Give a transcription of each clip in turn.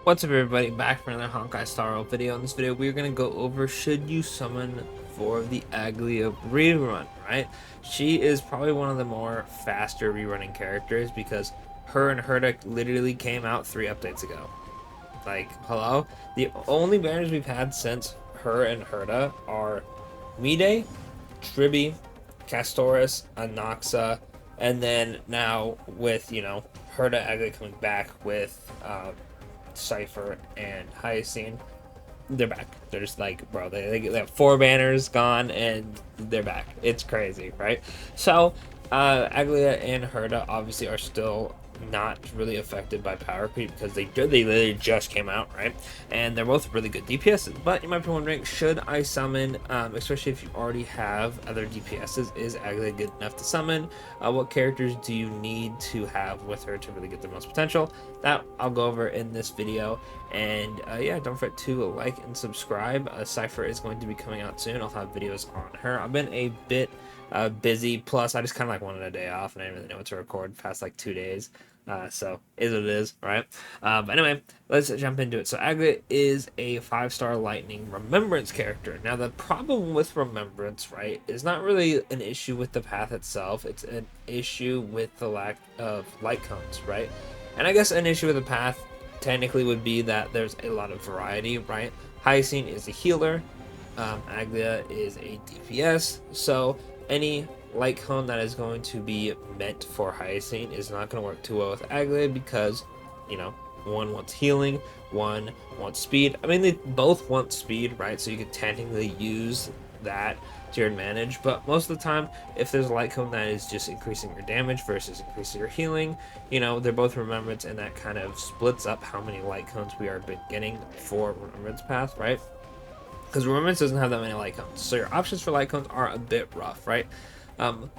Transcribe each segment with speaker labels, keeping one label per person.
Speaker 1: What's up everybody, back for another Honkai Star Rail video. In this video we're going to go over should you summon for the Aglaea rerun, right? She is probably one of the more faster rerunning characters because her and Herda literally came out 3 updates ago. Like, hello? The only banners we've had since her and Herda are Mide, Tribi, Castoris, Anaxa, and then now with, Herda Aglaea coming back with Cypher and Hyacinth, they're back. They're just like, bro, they have 4 banners gone and they're back. It's crazy, right? So, Aglaea and Herda obviously are still not really affected by power creep because they literally just came out, right? And they're both really good DPSs. But you might be wondering, should I summon, especially if you already have other DPSs, is Aglaea good enough to summon? What characters do you need to have with her to really get the most potential? That I'll go over in this video. And yeah, don't forget to like and subscribe. Cypher is going to be coming out soon. I'll have videos on her. I've been a bit busy, plus I just kind of like wanted a day off and I didn't really know what to record past like 2 days. So is what it is, right? But anyway, let's jump into it. So Aglaea is a 5-star lightning remembrance character. Now the problem with remembrance, right, is not really an issue with the path itself. It's an issue with the lack of light cones, right? And I guess an issue with the path technically would be that there's a lot of variety, right? Hyacinth is a healer, Aglaea is a DPS, so any light cone that is going to be meant for Hyacinth is not going to work too well with Aglaea because, one wants healing, one wants speed. I mean, they both want speed, right? So you could technically use that to your advantage, but most of the time, if there's a light cone that is just increasing your damage versus increasing your healing, they're both remembrance, and that kind of splits up how many light cones we are been getting for remembrance path, right? Because remembrance doesn't have that many light cones, so your options for light cones are a bit rough, right?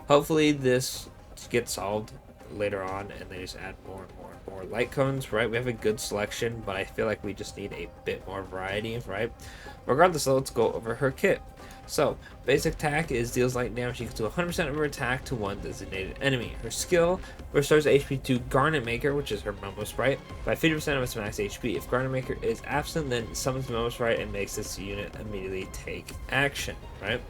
Speaker 1: Hopefully this gets solved later on and they just add more and more and more light cones, right? We have a good selection, but I feel like we just need a bit more variety, right? Regardless, let's go over her kit. So, basic attack is deals light damage equal to 100% of her attack to one designated enemy. Her skill restores HP to Garnet Maker, which is her Momo Sprite, by 50% of its max HP. If Garnet Maker is absent, then summons Momo Sprite and makes this unit immediately take action, right?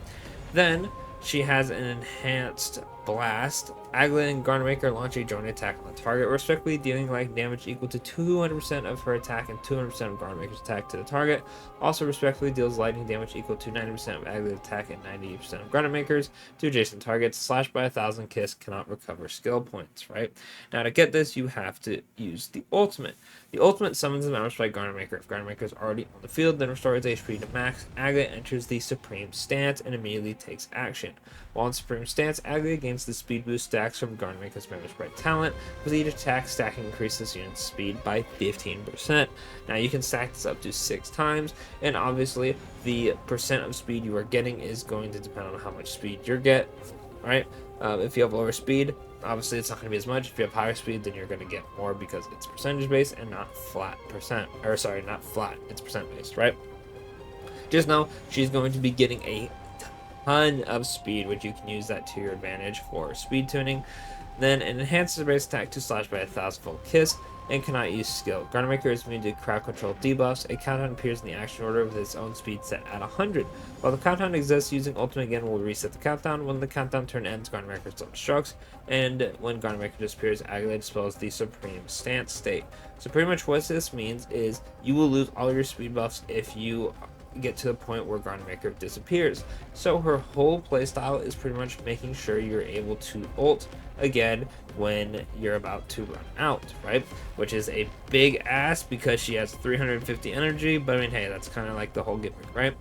Speaker 1: Then, she has an enhanced blast. Aglaea and Garnmaker launch a joint attack on the target, respectively dealing light damage equal to 200% of her attack and 200% of Garnmaker's attack to the target. Also, respectively deals lightning damage equal to 90% of Aglaea's attack and 90% of Garnmaker's to adjacent targets. Slash by 1,000 Kiss cannot recover skill points, right? Now, to get this, you have to use the ultimate. The ultimate summons the Momo Sprite Garnmaker. If Garnmaker is already on the field, then restores HP to max. Aglaea enters the Supreme Stance and immediately takes action. While in Supreme Stance, Aglaea gains the speed boost stacks from Garnmaker's Momo Sprite talent, with each attack stacking increases unit's speed by 15%. Now you can stack this up to 6 times, and obviously the percent of speed you are getting is going to depend on how much speed you get, right? If you have lower speed, obviously it's not going to be as much. If you have higher speed, then you're going to get more because it's percentage based and not flat percent, or sorry, not flat, it's percent based, right? Just know she's going to be getting a ton of speed, which you can use that to your advantage for speed tuning. Then it enhances the base attack to slash by 1,000-fold kiss and cannot use skill. Garnmaker is immune to crowd control debuffs. A countdown appears in the action order with its own speed set at 100. While the countdown exists, using ultimate again will reset the countdown. When the countdown turn ends, Garnmaker still destructs, and when Garnmaker disappears, Aglaea dispels the Supreme Stance state. So pretty much what this means is you will lose all your speed buffs if you get to the point where Garnmaker disappears. So her whole playstyle is pretty much making sure you're able to ult again when you're about to run out, right? Which is a big ass because she has 350 energy, but I mean, hey, that's kind of like the whole gimmick, right?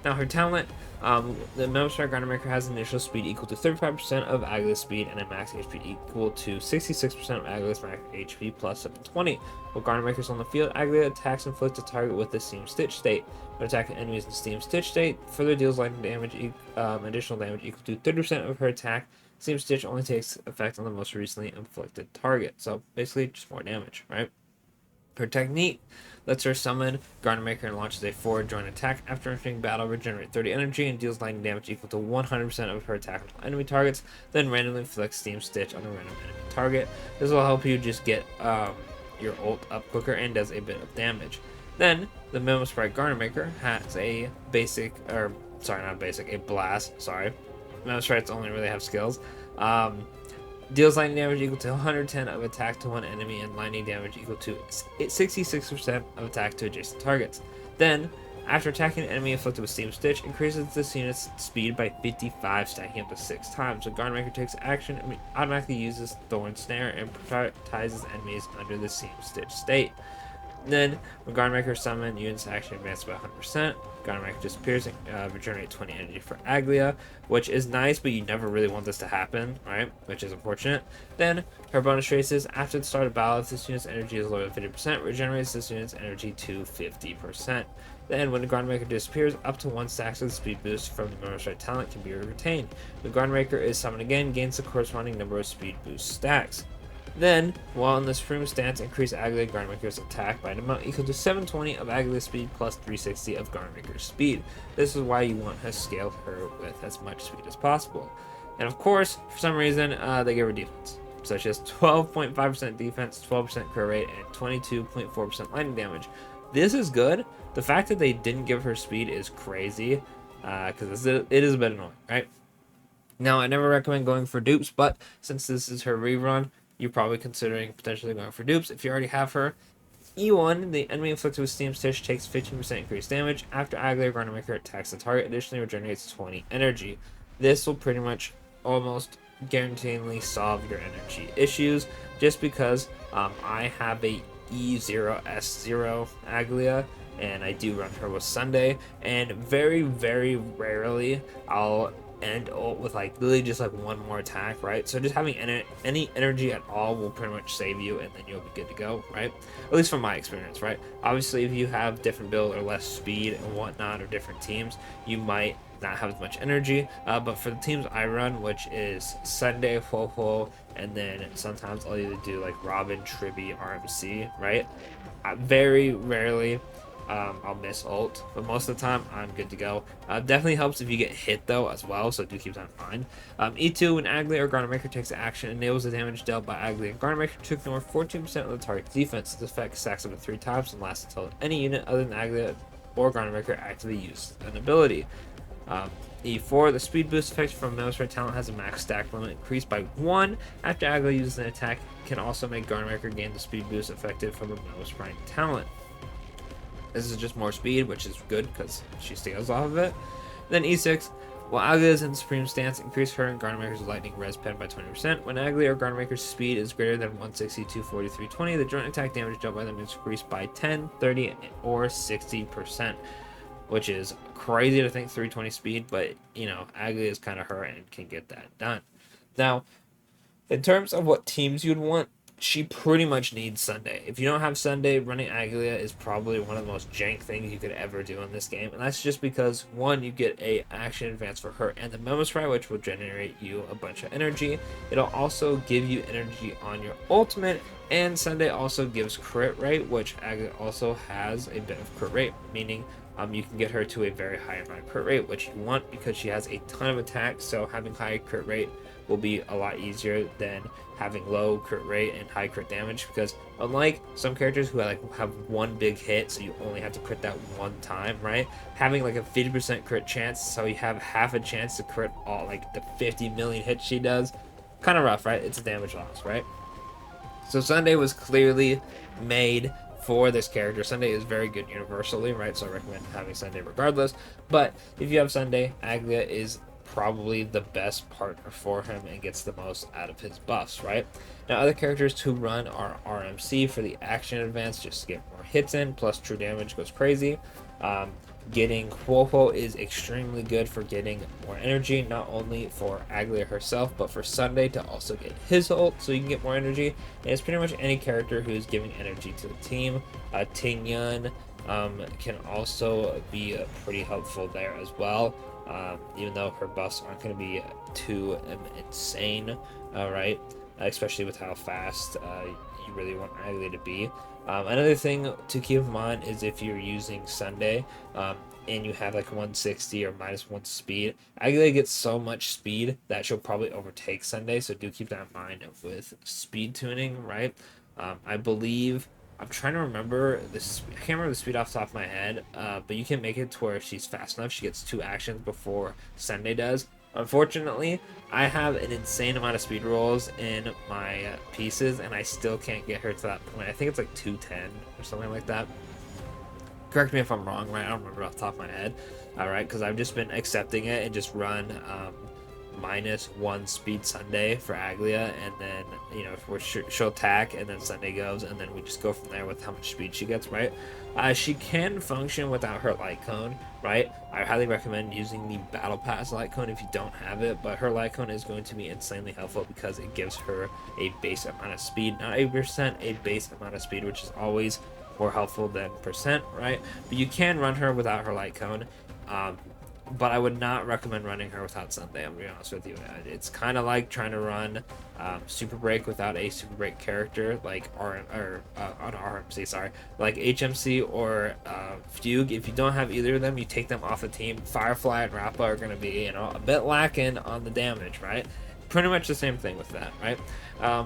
Speaker 1: Now her talent, the Momo Sprite Garnmaker has initial speed equal to 35% of Aglaea's speed and a max HP equal to 66% of Aglaea's max HP plus 720. While Garnmaker's on the field, Aglaea attacks and inflicts a target with the Steam Stitch state. When attacking enemies in Steam Stitch state, further deals lightning damage, additional damage equal to 30% of her attack. Steam Stitch only takes effect on the most recently inflicted target. So basically, just more damage, right? Her technique lets her summon Garnmaker and launches a forward joint attack. After entering battle, regenerate 30 energy and deals lightning damage equal to 100% of her attack on enemy targets, then randomly inflicts Steam Stitch on a random enemy target. This will help you just get your ult up quicker and does a bit of damage. Then the Memo Sprite Garden Maker has a basic, or sorry, not basic, a blast. Sorry, Memo Sprites only really have skills. Deals lightning damage equal to 110 of attack to one enemy and lightning damage equal to 66% of attack to adjacent targets. Then, after attacking an enemy inflicted with Steam Stitch, increases this unit's speed by 55, stacking up to 6 times. When Garden Maker takes action, it automatically uses Thorn Snare and prioritizes enemies under the Steam Stitch state. Then, when Garden Maker summon, units action advance by 100%. Garden Maker disappears and regenerate 20 energy for Aglaea, which is nice, but you never really want this to happen, right? Which is unfortunate. Then, her bonus traces, after the start of battle, if this unit's energy is lower than 50%, regenerates this unit's energy to 50%. Then, when the Garden Maker disappears, up to 1 stack of the speed boost from the Memo Sprite talent can be retained. When Garden Maker is summoned again, gains the corresponding number of speed boost stacks. Then, while in the Supreme stance, increase Aglaea Garden Maker's attack by an amount equal to 720 of Aglaea's speed plus 360 of Garden Maker's speed. This is why you want to scale her with as much speed as possible. And of course, for some reason, they give her defense, such as 12.5% defense, 12% crit rate, and 22.4% lightning damage. This is good. The fact that they didn't give her speed is crazy, because it is a bit annoying, right? Now, I never recommend going for dupes, but since this is her rerun, you're probably considering potentially going for dupes. If you already have her, E1, the enemy inflicted with Steam Stitch takes 15% increased damage. After Aglaea Garden Maker attacks the target, additionally regenerates 20 energy. This will pretty much almost guaranteedly solve your energy issues, just because I have a E0S0 Aglaea, and I do run her with Sunday, and very, very rarely I'll end ult with like literally just like one more attack, right? So just having any energy at all will pretty much save you, and then you'll be good to go, right? At least from my experience, right? Obviously, if you have different build or less speed and whatnot, or different teams, you might not have as much energy. But for the teams I run, which is Sunday, Ho, and then sometimes I'll either do like Robin, Tribby, RMC, right? Very rarely I'll miss ult, but most of the time I'm good to go. Definitely helps if you get hit though as well, so do keep that in mind. E2, when Aglaea or Garden Maker takes action, enables the damage dealt by Aglaea and Garden Maker to ignore 14% of the target's defense. This effect stacks up to 3 times and lasts until any unit other than Aglaea or Garden Maker actively uses an ability. E4, the speed boost effect from Memo Sprite talent has a max stack limit increased by 1 after Aglaea uses an attack. Can also make Garden Maker gain the speed boost effective from the Memo Sprite talent. This is just more speed, which is good because she scales off of it. Then E6, while Aglaea is in Supreme Stance, increase her and Garden Maker's Lightning Res Pen by 20%. When Aglaea or Garden Maker's speed is greater than 160, 240, 320, the joint attack damage dealt by them is increased by 10, 30, or 60%, which is crazy to think 320 speed, but, you know, Aglaea is kind of her and can get that done. Now, in terms of what teams you'd want, she pretty much needs Sunday. If you don't have Sunday, running Aglaea is probably one of the most jank things you could ever do in this game. And that's just because, one, you get a action advance for her and the Memo Sprite, which will generate you a bunch of energy. It'll also give you energy on your ultimate, and Sunday also gives crit rate, which Aglaea also has a bit of crit rate, meaning you can get her to a very high amount of crit rate, which you want because she has a ton of attacks, so having high crit rate will be a lot easier than having low crit rate and high crit damage, because unlike some characters who have one big hit, so you only have to crit that one time, right? Having like a 50% crit chance, so you have half a chance to crit all like the 50 million hits she does, kind of rough, right? It's a damage loss, right? So Sunday was clearly made for this character. Sunday is very good universally, right? So I recommend having Sunday regardless. But if you have Sunday, Aglaea is probably the best partner for him and gets the most out of his buffs, right? Now, other characters to run are RMC for the action advance, just to get more hits in, plus true damage goes crazy. Getting Ho is extremely good for getting more energy, not only for Aglaea herself, but for Sunday to also get his ult, so you can get more energy. And it's pretty much any character who's giving energy to the team. Ting Yun can also be pretty helpful there as well. Even though her buffs aren't going to be too insane, right? Especially with how fast you really want Aglaea to be. Another thing to keep in mind is if you're using Sunday and you have like 160 or -1 speed, Aglaea gets so much speed that she'll probably overtake Sunday, so do keep that in mind with speed tuning, right? I believe I'm trying to remember this. I can't remember the speed off the top of my head. But you can make it to where she's fast enough. She gets 2 actions before Sunday does. Unfortunately, I have an insane amount of speed rolls in my pieces, and I still can't get her to that point. I think it's like 210 or something like that. Correct me if I'm wrong, right? I don't remember off the top of my head. All right, because I've just been accepting it and just run -1 speed Sunday for Aglaea, and then she'll attack, and then Sunday goes, and then we just go from there with how much speed she gets, right? She can function without her light cone, right? I highly recommend using the battle pass light cone if you don't have it, but her light cone is going to be insanely helpful because it gives her a base amount of speed, not 8%, a base amount of speed, which is always more helpful than percent, right? But you can run her without her light cone. But I would not recommend running her without Sunday. I'm gonna be honest with you. It's kind of like trying to run Super Break without a Super Break character like on RMC, sorry, like HMC or Fugue. If you don't have either of them, you take them off the team. Firefly and Rappa are gonna be a bit lacking on the damage, right? Pretty much the same thing with that, right?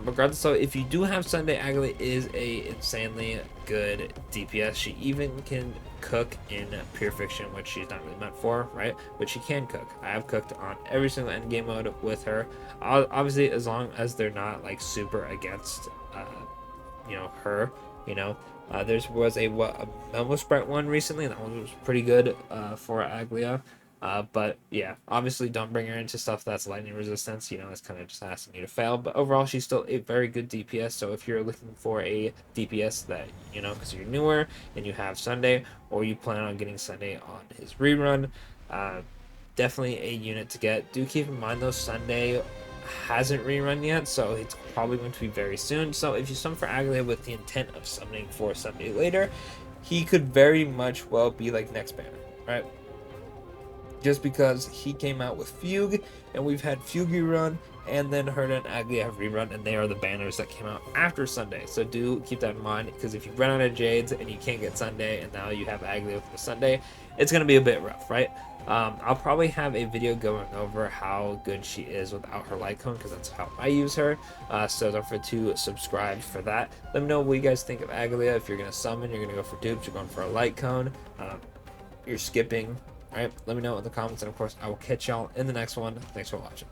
Speaker 1: Regardless, so if you do have Sunday, Aglaea is a insanely good DPS. She even can cook in pure fiction, which she's not really meant for, right? But she can cook. I have cooked on every single end game mode with her. Obviously, as long as they're not like super against, her. There was a Memo Sprite one recently, and that one was pretty good for Aglaea. But yeah, obviously don't bring her into stuff that's lightning resistance. It's kind of just asking you to fail. But overall, she's still a very good DPS. So if you're looking for a DPS that, because you're newer and you have Sunday, or you plan on getting Sunday on his rerun, definitely a unit to get. Do keep in mind though, Sunday hasn't rerun yet, so it's probably going to be very soon. So if you summon for Aglaea with the intent of summoning for Sunday later, he could very much well be like next banner, right? Just because he came out with Fugue, and we've had Fugue rerun, and then Herda and Aglaea rerun, and they are the banners that came out after Sunday. So do keep that in mind, because if you run out of Jades and you can't get Sunday, and now you have Aglaea for Sunday, it's going to be a bit rough, right? I'll probably have a video going over how good she is without her light cone, because that's how I use her. So don't forget to subscribe for that. Let me know what you guys think of Aglaea. If you're going to summon, you're going to go for dupes, you're going for a light cone, you're skipping. Alright, let me know in the comments, and of course, I will catch y'all in the next one. Thanks for watching.